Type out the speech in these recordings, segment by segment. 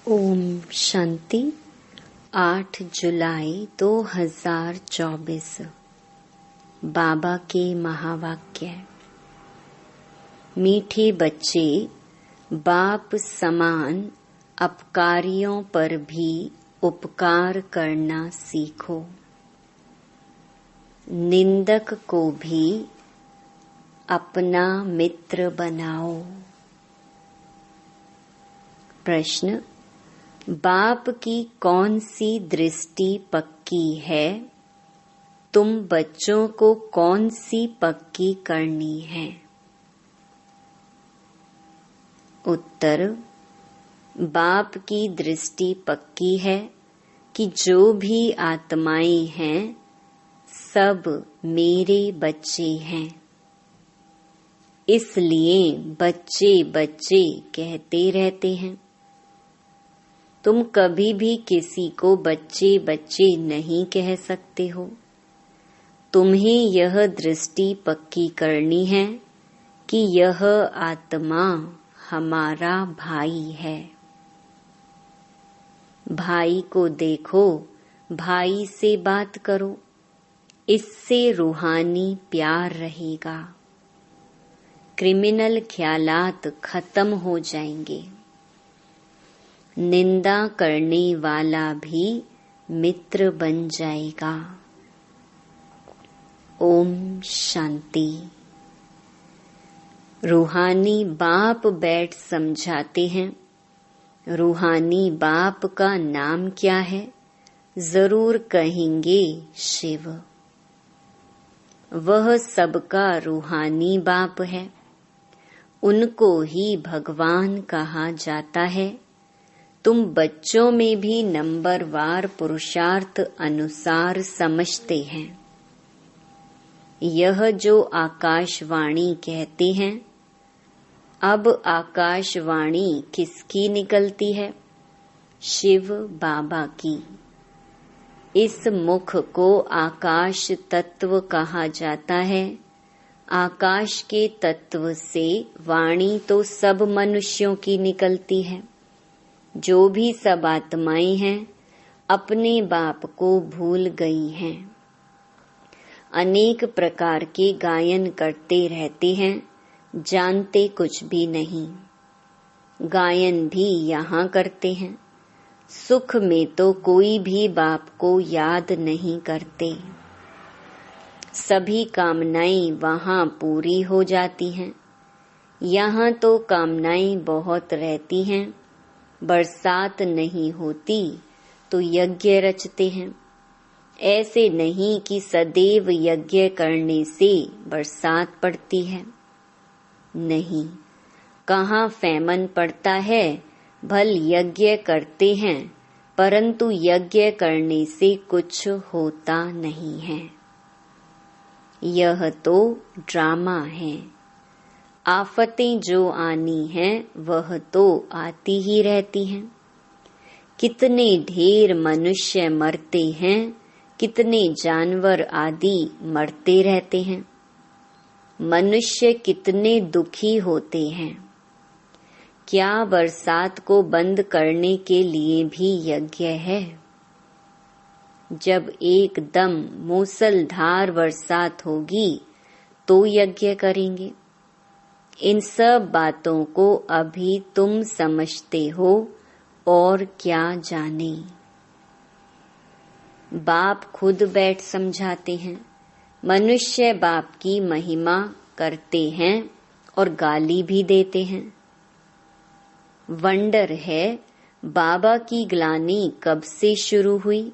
ओम शांति। 8 जुलाई 2024 बाबा के महावाक्य। मीठे बच्चे, बाप समान अपकारियों पर भी उपकार करना सीखो। निंदक को भी अपना मित्र बनाओ। प्रश्न: बाप की कौन सी दृष्टि पक्की है? तुम बच्चों को कौन सी पक्की करनी है? उत्तर: बाप की दृष्टि पक्की है कि जो भी आत्माएं हैं सब मेरे बच्चे हैं। इसलिए बच्चे बच्चे कहते रहते हैं। तुम कभी भी किसी को बच्चे बच्चे नहीं कह सकते हो। तुम्हें यह दृष्टि पक्की करनी है कि यह आत्मा हमारा भाई है। भाई को देखो, भाई से बात करो, इससे रूहानी प्यार रहेगा। क्रिमिनल ख्यालात खत्म हो जाएंगे। निंदा करने वाला भी मित्र बन जाएगा। ओम शांति। रूहानी बाप बैठ समझाते हैं। रूहानी बाप का नाम क्या है? जरूर कहेंगे शिव। वह सबका रूहानी बाप है। उनको ही भगवान कहा जाता है। तुम बच्चों में भी नंबरवार पुरुषार्थ अनुसार समझते हैं। यह जो आकाशवाणी कहते हैं, अब आकाशवाणी किसकी निकलती है? शिव बाबा की। इस मुख को आकाश तत्व कहा जाता है। आकाश के तत्व से वाणी तो सब मनुष्यों की निकलती है। जो भी सब आत्माएं हैं अपने बाप को भूल गई हैं। अनेक प्रकार के गायन करते रहते हैं, जानते कुछ भी नहीं। गायन भी यहाँ करते हैं। सुख में तो कोई भी बाप को याद नहीं करते। सभी कामनाएं वहाँ पूरी हो जाती हैं। यहाँ तो कामनाएं बहुत रहती हैं। बरसात नहीं होती तो यज्ञ रचते हैं। ऐसे नहीं कि सदैव यज्ञ करने से बरसात पड़ती है। नहीं, कहाँ फैमन पड़ता है। भल यज्ञ करते हैं परंतु यज्ञ करने से कुछ होता नहीं है। यह तो ड्रामा है। आफतें जो आनी हैं वह तो आती ही रहती हैं। कितने ढेर मनुष्य मरते हैं, कितने जानवर आदि मरते रहते हैं। मनुष्य कितने दुखी होते हैं। क्या बरसात को बंद करने के लिए भी यज्ञ है? जब एकदम मूसलधार बरसात होगी तो यज्ञ करेंगे। इन सब बातों को अभी तुम समझते हो और क्या जाने। बाप खुद बैठ समझाते हैं। मनुष्य बाप की महिमा करते हैं और गाली भी देते हैं। वंडर है, बाबा की ग्लानि कब से शुरू हुई?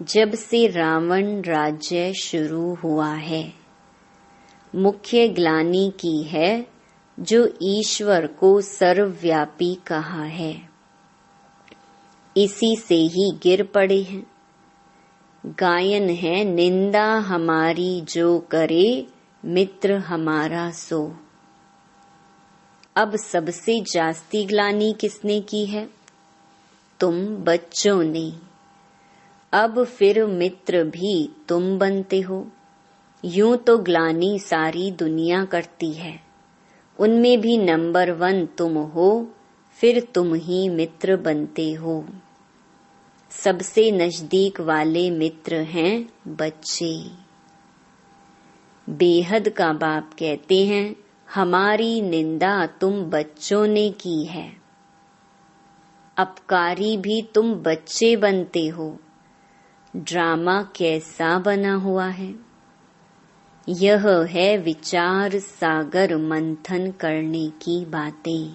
जब से रावण राज्य शुरू हुआ है। मुख्य ग्लानि की है जो ईश्वर को सर्वव्यापी कहा है। इसी से ही गिर पड़े हैं। गायन है, निंदा हमारी जो करे मित्र हमारा सो। अब सबसे जास्ती ग्लानि किसने की है? तुम बच्चों ने। अब फिर मित्र भी तुम बनते हो। यूं तो ग्लानि सारी दुनिया करती है। उनमें भी नंबर 1 तुम हो, फिर तुम ही मित्र बनते हो। सबसे नजदीक वाले मित्र हैं बच्चे। बेहद का बाप कहते हैं, हमारी निंदा तुम बच्चों ने की है। अपकारी भी तुम बच्चे बनते हो। ड्रामा कैसा बना हुआ है। यह है विचार सागर मंथन करने की बातें।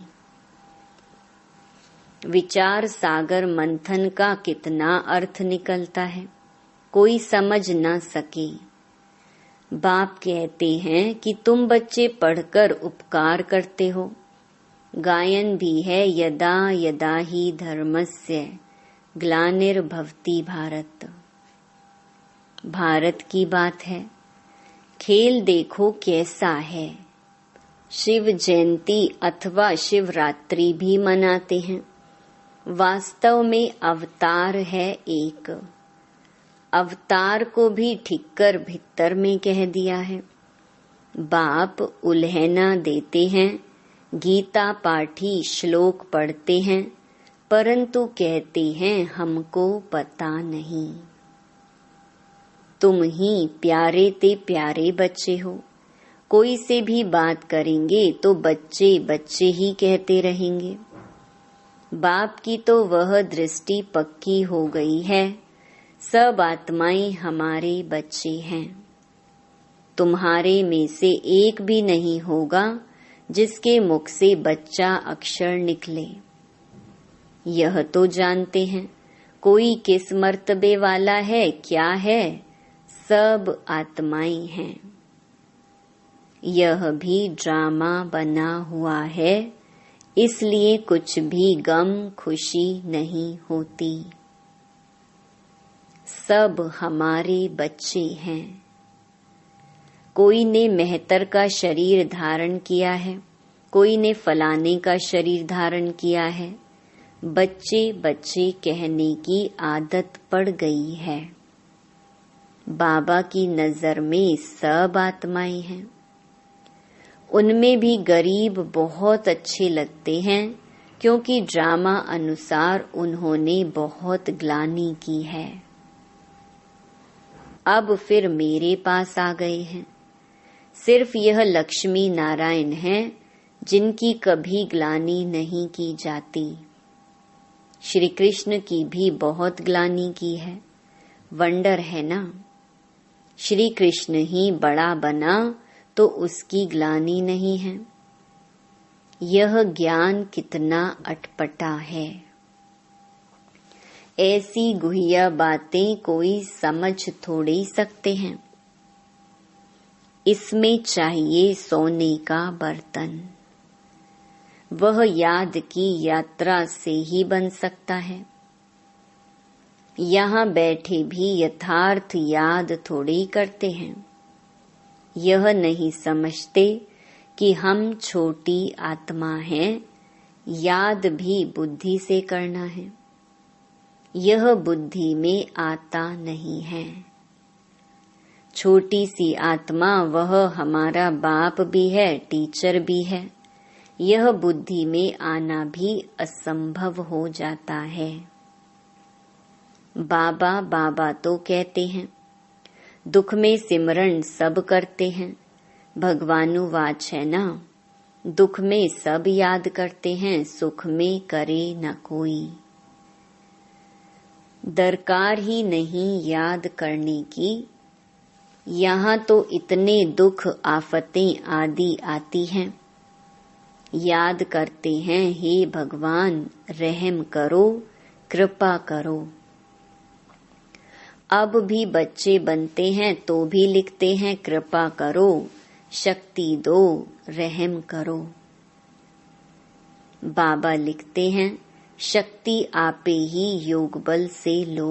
विचार सागर मंथन का कितना अर्थ निकलता है, कोई समझ ना सके। बाप कहते हैं कि तुम बच्चे पढ़कर उपकार करते हो। गायन भी है, यदा यदा ही धर्मस्य ग्लानिर्भवति भारत। भारत की बात है। खेल देखो कैसा है। शिव जयंती अथवा शिवरात्रि भी मनाते हैं। वास्तव में अवतार है एक। अवतार को भी ठिक्कर भित्तर में कह दिया है। बाप उल्हना देते हैं, गीता पाठी श्लोक पढ़ते हैं, परंतु कहते हैं हमको पता नहीं। तुम ही प्यारे ते प्यारे बच्चे हो। कोई से भी बात करेंगे तो बच्चे बच्चे ही कहते रहेंगे। बाप की तो वह दृष्टि पक्की हो गई है, सब आत्माएं हमारे बच्चे हैं। तुम्हारे में से एक भी नहीं होगा जिसके मुख से बच्चा अक्षर निकले। यह तो जानते हैं, कोई किस मर्तबे वाला है क्या है, सब आत्माएं हैं। यह भी ड्रामा बना हुआ है, इसलिए कुछ भी गम खुशी नहीं होती। सब हमारे बच्चे हैं। कोई ने मेहतर का शरीर धारण किया है, कोई ने फलाने का शरीर धारण किया है। बच्चे बच्चे कहने की आदत पड़ गई है। बाबा की नजर में सब आत्माएं हैं। उनमें भी गरीब बहुत अच्छे लगते हैं, क्योंकि ड्रामा अनुसार उन्होंने बहुत ग्लानि की है। अब फिर मेरे पास आ गए हैं। सिर्फ यह लक्ष्मी नारायण हैं जिनकी कभी ग्लानि नहीं की जाती। श्री कृष्ण की भी बहुत ग्लानि की है। वंडर है ना। श्री कृष्ण ही बड़ा बना तो उसकी ग्लानि नहीं है। यह ज्ञान कितना अटपटा है। ऐसी गुहिया बातें कोई समझ थोड़ी सकते हैं। इसमें चाहिए सोने का बर्तन। वह याद की यात्रा से ही बन सकता है। यहाँ बैठे भी यथार्थ याद थोड़ी करते हैं। यह नहीं समझते कि हम छोटी आत्मा हैं, याद भी बुद्धि से करना है। यह बुद्धि में आता नहीं है। छोटी सी आत्मा वह हमारा बाप भी है, टीचर भी है। यह बुद्धि में आना भी असंभव हो जाता है। बाबा बाबा तो कहते हैं, दुख में सिमरन सब करते हैं। भगवानुवाच है ना, दुख में सब याद करते हैं, सुख में करे न कोई। दरकार ही नहीं याद करने की। यहाँ तो इतने दुख आफतें आदि आती हैं। याद करते हैं, हे भगवान रहम करो, कृपा करो। अब भी बच्चे बनते हैं तो भी लिखते हैं, कृपा करो, शक्ति दो, रहम करो। बाबा लिखते हैं, शक्ति आपे ही योग बल से लो।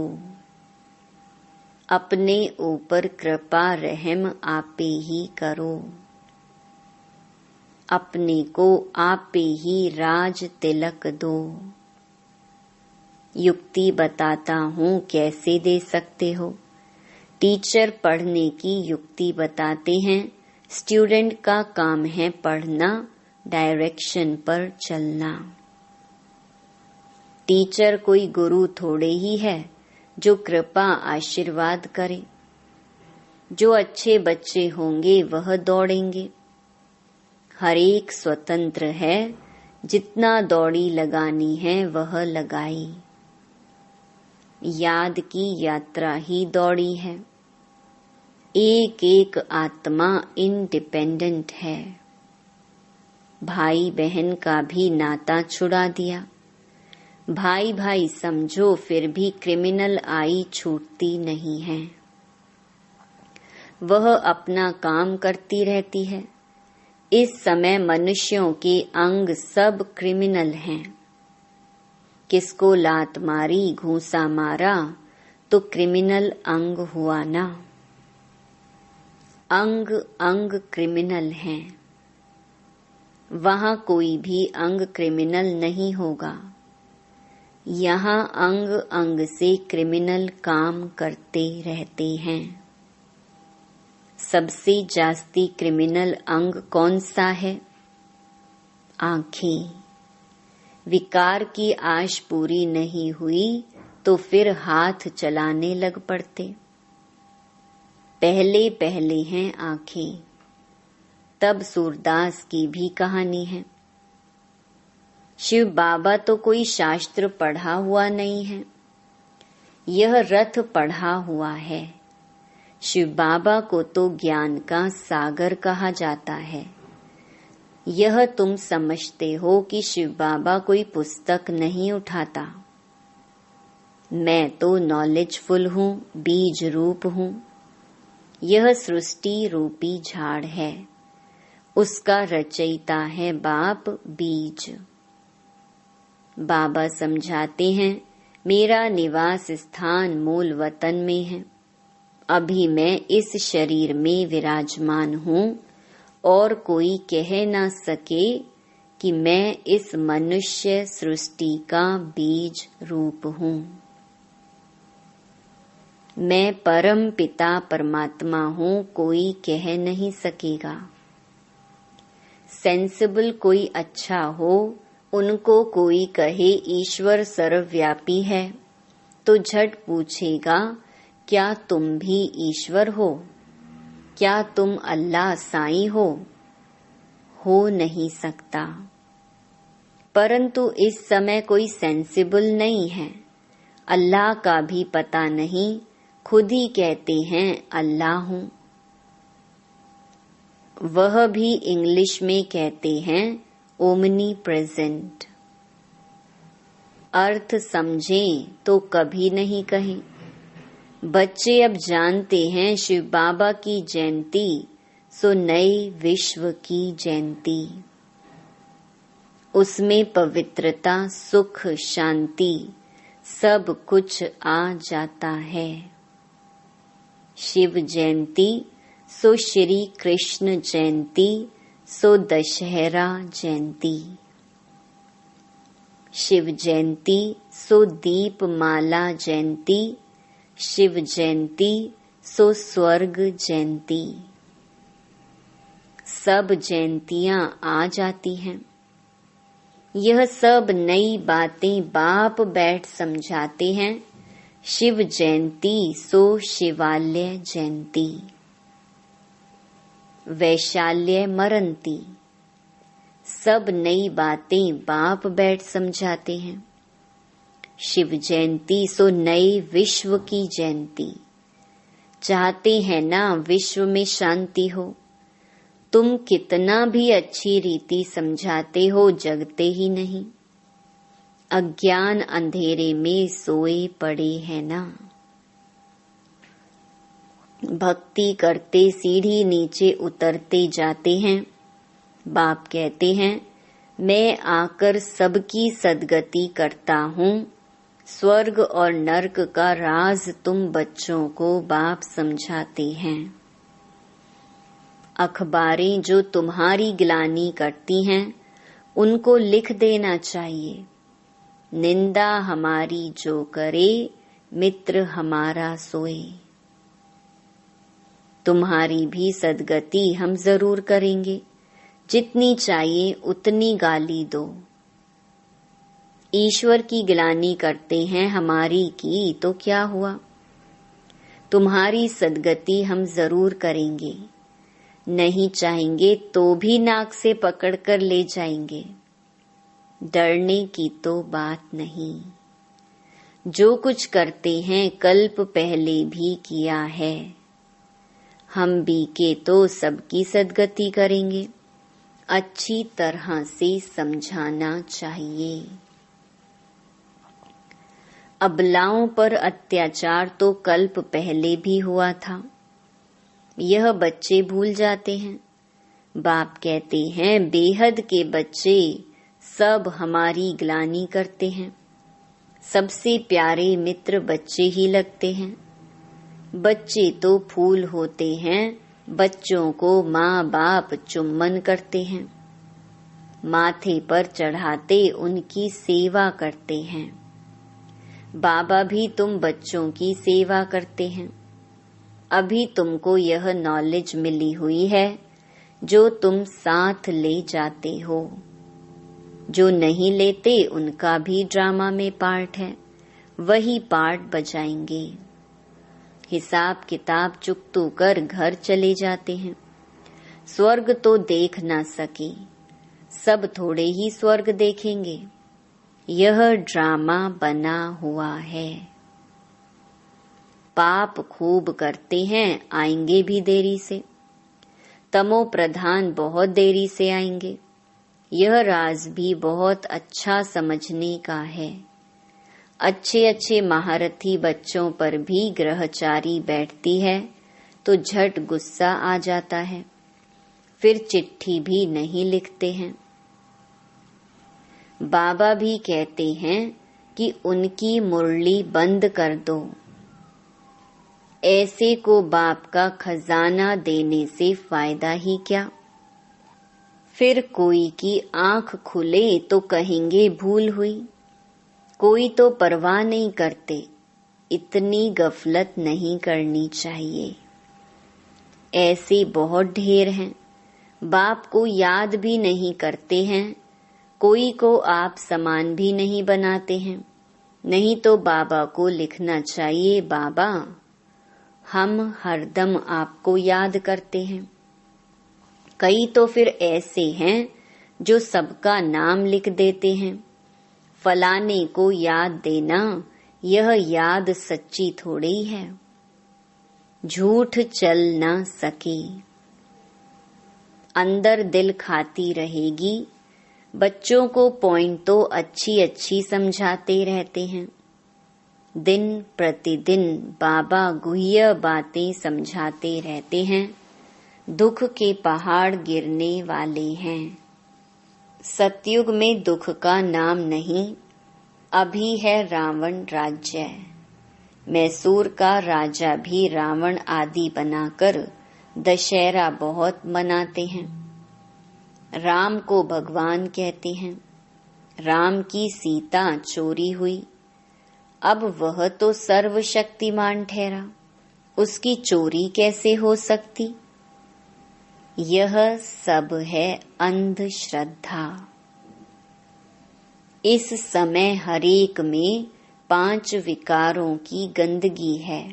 अपने ऊपर कृपा रहम आपे ही करो। अपने को आपे ही राज तिलक दो। युक्ति बताता हूँ, कैसे दे सकते हो। टीचर पढ़ने की युक्ति बताते हैं। स्टूडेंट का काम है पढ़ना, डायरेक्शन पर चलना। टीचर कोई गुरु थोड़े ही है जो कृपा आशीर्वाद करे। जो अच्छे बच्चे होंगे वह दौड़ेंगे। हर एक स्वतंत्र है, जितना दौड़ी लगानी है वह लगाई। याद की यात्रा ही दौड़ी है। एक एक आत्मा इंडिपेंडेंट है। भाई बहन का भी नाता छुड़ा दिया। भाई भाई समझो फिर भी क्रिमिनल आई छूटती नहीं है। वह अपना काम करती रहती है। इस समय मनुष्यों के अंग सब क्रिमिनल हैं। किसको लात मारी, घूंसा मारा तो क्रिमिनल अंग हुआ ना। अंग अंग क्रिमिनल हैं। वहां कोई भी अंग क्रिमिनल नहीं होगा। यहाँ अंग अंग से क्रिमिनल काम करते रहते हैं। सबसे जास्ती क्रिमिनल अंग कौन सा है? आँखें। विकार की आश पूरी नहीं हुई तो फिर हाथ चलाने लग पड़ते। पहले पहले हैं आँखें। तब सूरदास की भी कहानी है। शिव बाबा तो कोई शास्त्र पढ़ा हुआ नहीं है। यह रथ पढ़ा हुआ है। शिव बाबा को तो ज्ञान का सागर कहा जाता है। यह तुम समझते हो कि शिव बाबा कोई पुस्तक नहीं उठाता। मैं तो नॉलेजफुल हूँ, बीज रूप हूँ। यह सृष्टि रूपी झाड़ है। उसका रचयिता है बाप बीज। बाबा समझाते हैं, मेरा निवास स्थान मूल वतन में है। अभी मैं इस शरीर में विराजमान हूँ और कोई कह ना सके कि मैं इस मनुष्य सृष्टि का बीज रूप हूँ। मैं परम पिता परमात्मा हूँ, कोई कह नहीं सकेगा। सेंसिबल कोई अच्छा हो, उनको कोई कहे ईश्वर सर्वव्यापी है तो झट पूछेगा, क्या तुम भी ईश्वर हो? क्या तुम अल्लाह साईं हो? हो नहीं सकता। परंतु इस समय कोई सेंसिबल नहीं है। अल्लाह का भी पता नहीं, खुद ही कहते हैं अल्लाह हूँ। वह भी इंग्लिश में कहते हैं ओमनी प्रेजेंट। अर्थ समझें तो कभी नहीं कहें। बच्चे अब जानते हैं शिव बाबा की जयंती सो नए विश्व की जयंती। उसमें पवित्रता, सुख, शांति सब कुछ आ जाता है। शिव जयंती सो श्री कृष्ण जयंती सो दशहरा जयंती। शिव जयंती सो दीपमाला जयंती। शिव जयंती सो स्वर्ग जयंती। सब जयंतियां आ जाती हैं। यह सब नई बातें बाप बैठ समझाते हैं। शिव जयंती सो शिवालय जयंती। वैशाल्य मरंती। सब नई बातें बाप बैठ समझाते हैं। शिव जयंती सो नए विश्व की जयंती। चाहते हैं ना विश्व में शांति हो। तुम कितना भी अच्छी रीति समझाते हो, जगते ही नहीं। अज्ञान अंधेरे में सोए पड़े हैं ना। भक्ति करते सीढ़ी नीचे उतरते जाते हैं। बाप कहते हैं, मैं आकर सबकी सद्गति करता हूँ। स्वर्ग और नरक का राज तुम बच्चों को बाप समझाते हैं। अखबारें जो तुम्हारी गिलानी करती हैं, उनको लिख देना चाहिए, निंदा हमारी जो करे, मित्र हमारा सोए। तुम्हारी भी सद्गति हम जरूर करेंगे। जितनी चाहिए उतनी गाली दो। ईश्वर की गिलानी करते हैं हमारी की तो क्या हुआ? तुम्हारी सद्गति हम जरूर करेंगे, नहीं चाहेंगे तो भी नाक से पकड़कर ले जाएंगे। डरने की तो बात नहीं। जो कुछ करते हैं कल्प पहले भी किया है। हम भी के तो सबकी सद्गति करेंगे। अच्छी तरह से समझाना चाहिए। अबलाओं पर अत्याचार तो कल्प पहले भी हुआ था। यह बच्चे भूल जाते हैं। बाप कहते हैं बेहद के बच्चे सब हमारी ग्लानि करते हैं। सबसे प्यारे मित्र बच्चे ही लगते हैं। बच्चे तो फूल होते हैं। बच्चों को माँ बाप चुम्बन करते हैं, माथे पर चढ़ाते उनकी सेवा करते हैं। बाबा भी तुम बच्चों की सेवा करते हैं। अभी तुमको यह नॉलेज मिली हुई है जो तुम साथ ले जाते हो। जो नहीं लेते उनका भी ड्रामा में पार्ट है, वही पार्ट बजाएंगे। हिसाब किताब चुकतू कर घर चले जाते हैं। स्वर्ग तो देख ना सके, सब थोड़े ही स्वर्ग देखेंगे। यह ड्रामा बना हुआ है। पाप खूब करते हैं, आएंगे भी देरी से। तमो प्रधान बहुत देरी से आएंगे। यह राज भी बहुत अच्छा समझने का है। अच्छे अच्छे महारथी बच्चों पर भी ग्रहचारी बैठती है तो झट गुस्सा आ जाता है, फिर चिट्ठी भी नहीं लिखते हैं। बाबा भी कहते हैं कि उनकी मुरली बंद कर दो। ऐसे को बाप का खजाना देने से फायदा ही क्या? फिर कोई की आंख खुले तो कहेंगे भूल हुई। कोई तो परवाह नहीं करते। इतनी गफलत नहीं करनी चाहिए। ऐसे बहुत ढेर हैं। बाप को याद भी नहीं करते हैं। कोई को आप समान भी नहीं बनाते हैं। नहीं तो बाबा को लिखना चाहिए, बाबा हम हरदम आपको याद करते हैं। कई तो फिर ऐसे हैं जो सबका नाम लिख देते हैं। फलाने को याद देना, यह याद सच्ची थोड़ी है। झूठ चल ना सके। अंदर दिल खाती रहेगी। बच्चों को पॉइंट तो अच्छी अच्छी समझाते रहते हैं। दिन प्रतिदिन बाबा गुह्य बातें समझाते रहते हैं। दुख के पहाड़ गिरने वाले हैं। सतयुग में दुख का नाम नहीं। अभी है रावण राज्य। मैसूर का राजा भी रावण आदि बनाकर दशहरा बहुत मनाते हैं। राम को भगवान कहते हैं। राम की सीता चोरी हुई। अब वह तो सर्वशक्तिमान ठहरा, उसकी चोरी कैसे हो सकती? यह सब है अंधश्रद्धा। इस समय हरेक में 5 विकारों की गंदगी है।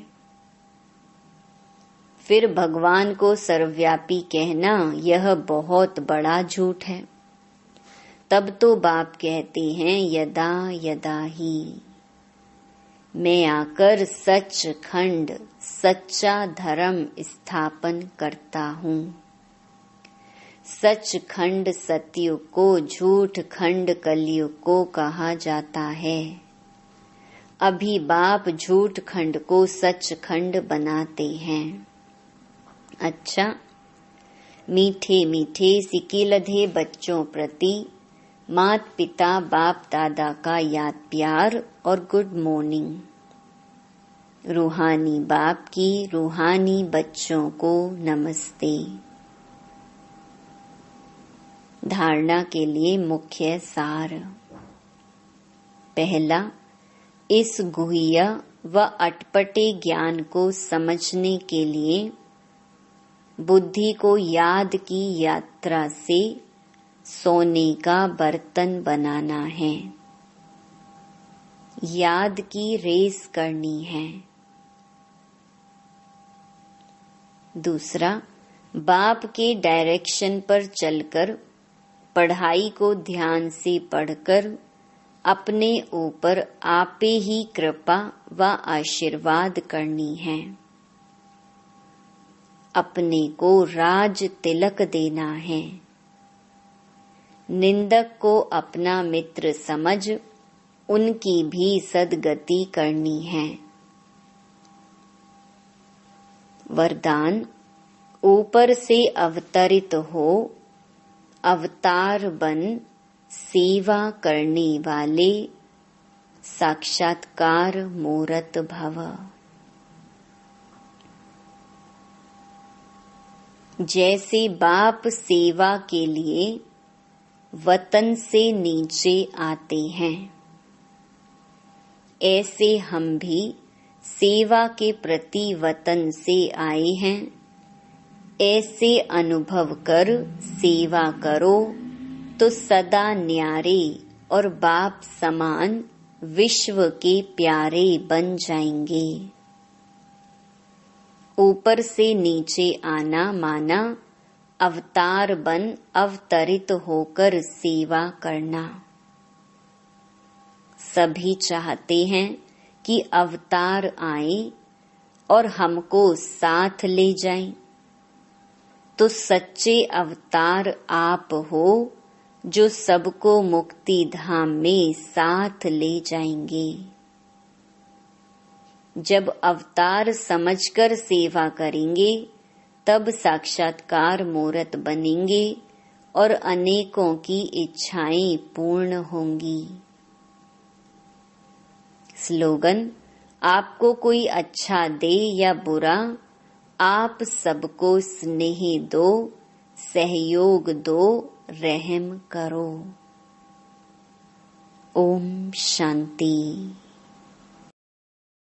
फिर भगवान को सर्वव्यापी कहना यह बहुत बड़ा झूठ है। तब तो बाप कहते हैं यदा यदा ही मैं आकर सचखंड सच्चा धर्म स्थापन करता हूँ। सचखंड सतयुग को झूठ खंड कलयुग को कहा जाता है। अभी बाप झूठ खंड को सचखंड बनाते हैं। अच्छा, मीठे मीठे सिकिलधे बच्चों प्रति मात पिता बाप दादा का याद प्यार और गुड मॉर्निंग। रूहानी बाप की रूहानी बच्चों को नमस्ते। धारणा के लिए मुख्य सार। पहला, इस गुह्य व अटपटे ज्ञान को समझने के लिए बुद्धि को याद की यात्रा से सोने का बर्तन बनाना है। याद की रेस करनी है। दूसरा, बाप के डायरेक्शन पर चलकर पढ़ाई को ध्यान से पढ़कर अपने ऊपर आपे ही कृपा व आशीर्वाद करनी है। अपने को राज तिलक देना है। निंदक को अपना मित्र समझ उनकी भी सद्गति करनी है। वरदान, ऊपर से अवतरित हो, अवतार बन सेवा करने वाले साक्षात्कार मूरत भव। जैसे बाप सेवा के लिए वतन से नीचे आते हैं, ऐसे हम भी सेवा के प्रति वतन से आए हैं। ऐसे अनुभव कर सेवा करो तो सदा न्यारे और बाप समान विश्व के प्यारे बन जाएंगे। ऊपर से नीचे आना माना अवतार बन अवतरित होकर सेवा करना। सभी चाहते हैं कि अवतार आए और हमको साथ ले जाएं, तो सच्चे अवतार आप हो जो सबको मुक्ति धाम में साथ ले जाएंगे। जब अवतार समझकर सेवा करेंगे तब साक्षात्कार मूरत बनेंगे और अनेकों की इच्छाएं पूर्ण होंगी। स्लोगन, आपको कोई अच्छा दे या बुरा, आप सबको स्नेह दो, सहयोग दो, रहम करो। ओम शांति।